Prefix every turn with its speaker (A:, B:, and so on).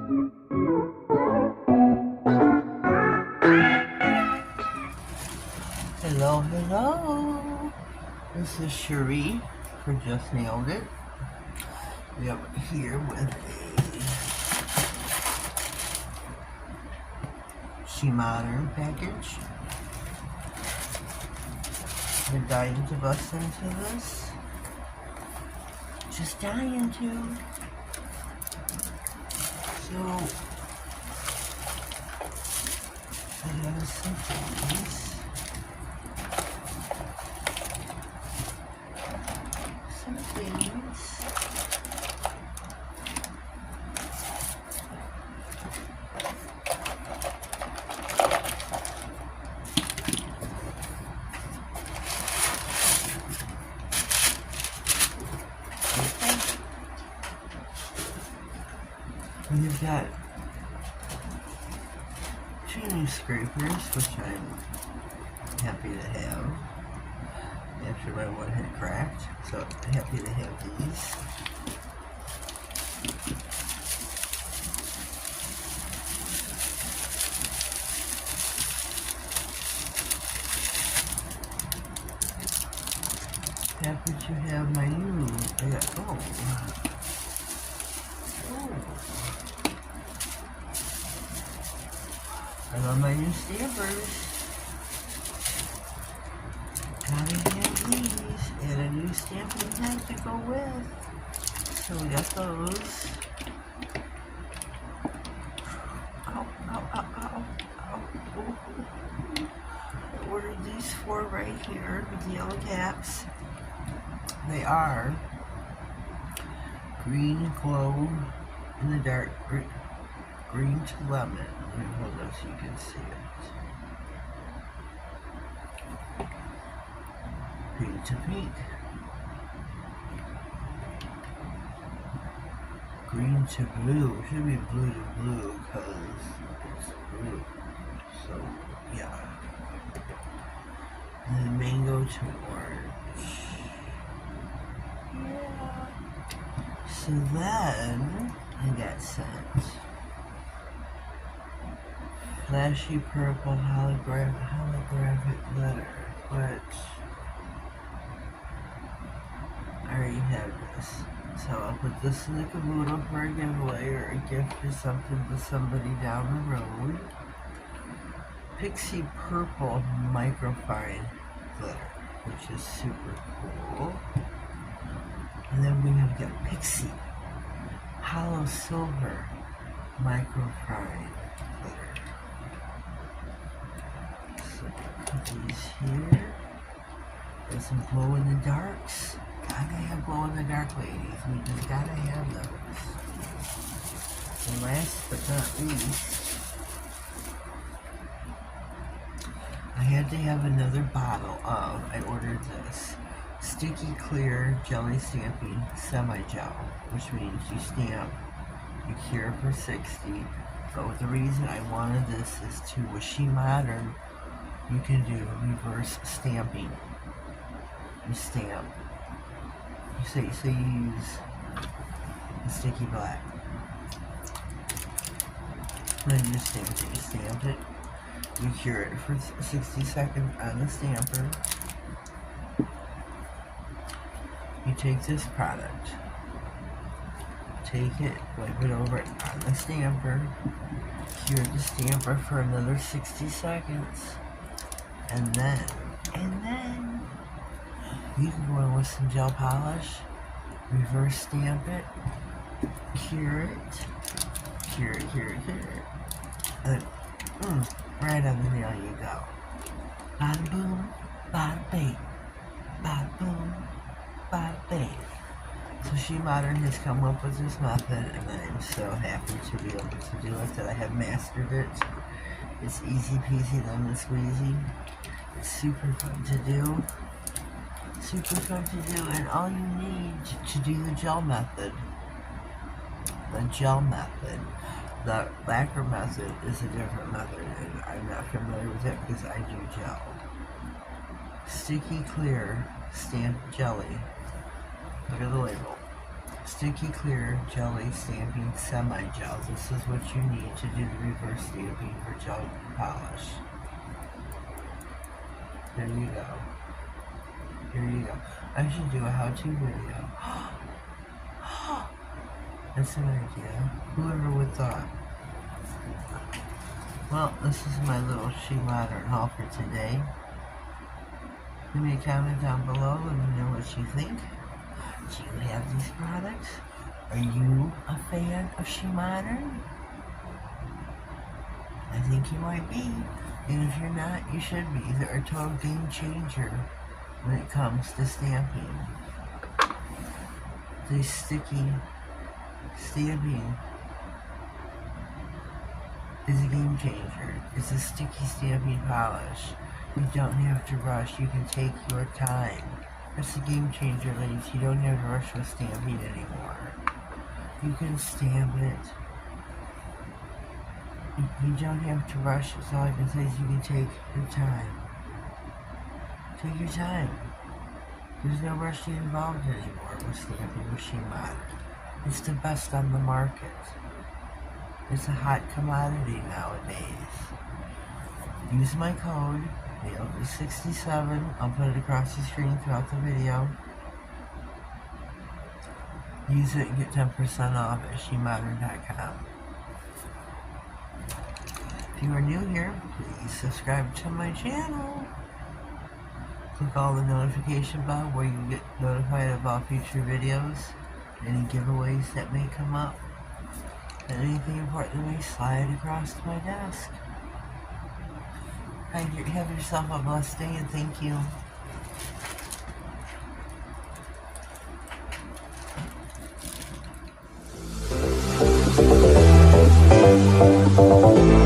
A: Hello, hello. This is Cherie for Justnailedit. We are here with a SheModern package. Been dying to bust into this. Just dying to. So, I have some things. We've got 2 new scrapers, which I'm happy to have after my one had cracked, so happy to have these. Happy to have my new, I love my new stampers. Gotta have these, and a new stamping pen to go with. So we got those. Ow, ow, ow, ow, ow. Ooh. I ordered these 4 right here with the yellow caps. They are green glow in the dark, green to lemon. Let me hold up so you can see it. Green to pink. Green to blue. It should be blue to blue because it's blue. So, yeah. And then mango to orange. Yeah. So then, I got sent flashy purple holographic glitter, but I already have this. So I'll put this in the caboodle for a giveaway or a gift or something to somebody down the road. Pixie purple microfine glitter, which is super cool. And then we have got Pixie hollow silver microfine glitter. Put these here. There's some glow in the darks. Gotta have glow in the dark, ladies. We just gotta have those. And last but not least, I had to have another bottle of, I ordered this, sticky clear jelly stamping semi-gel, which means you stamp, you cure for 60. But the reason I wanted this is to, with SheModern, you can do reverse stamping. You stamp. You use the sticky black. Then you stamp it. You stamp it. You cure it for 60 seconds on the stamper. You take this product. Take it, wipe it over on the stamper. Cure the stamper for another 60 seconds. And then you can go in with some gel polish, reverse stamp it, cure it, and then, right on the nail you go. Bada boom, bada bang, bada boom, bada bang. So SheModern has come up with this method, and I'm so happy to be able to do it, that I have mastered it. It's easy peasy lemon squeezy. It's super fun to do. And all you need to do the gel method. The lacquer method is a different method, and I'm not familiar with it because I do gel. Sticky clear stamped jelly. Look at the label. sticky clear jelly stamping semi-gel. This is what you need to do the reverse stamping for gel polish. There you go. Here you go. I should do a how-to video. That's an idea. Whoever would thought. Well, this is my little SheModern haul for today. Leave me a comment down below. Let me know what you think. Do you have these products? Are you a fan of SheModern? I think you might be. And if you're not, you should be. They're a total game changer when it comes to stamping. The sticky stamping is a game changer. It's a sticky stamping polish. You don't have to rush. You can take your time. It's a game changer, ladies. You don't have to rush with stamping anymore. You can stamp it. You don't have to rush. It's all I can say is you can take your time. Take your time. There's no rushing involved anymore with stamping with SheModern. It's the best on the market. It's a hot commodity nowadays. Use my code, NailedIt67. I'll put it across the screen throughout the video. Use it and get 10% off at SheModern.com. If you are new here, please subscribe to my channel. Click all the notification bell where you get notified of all future videos, any giveaways that may come up, and anything important that may slide across my desk. Have yourself a blessed day and thank you.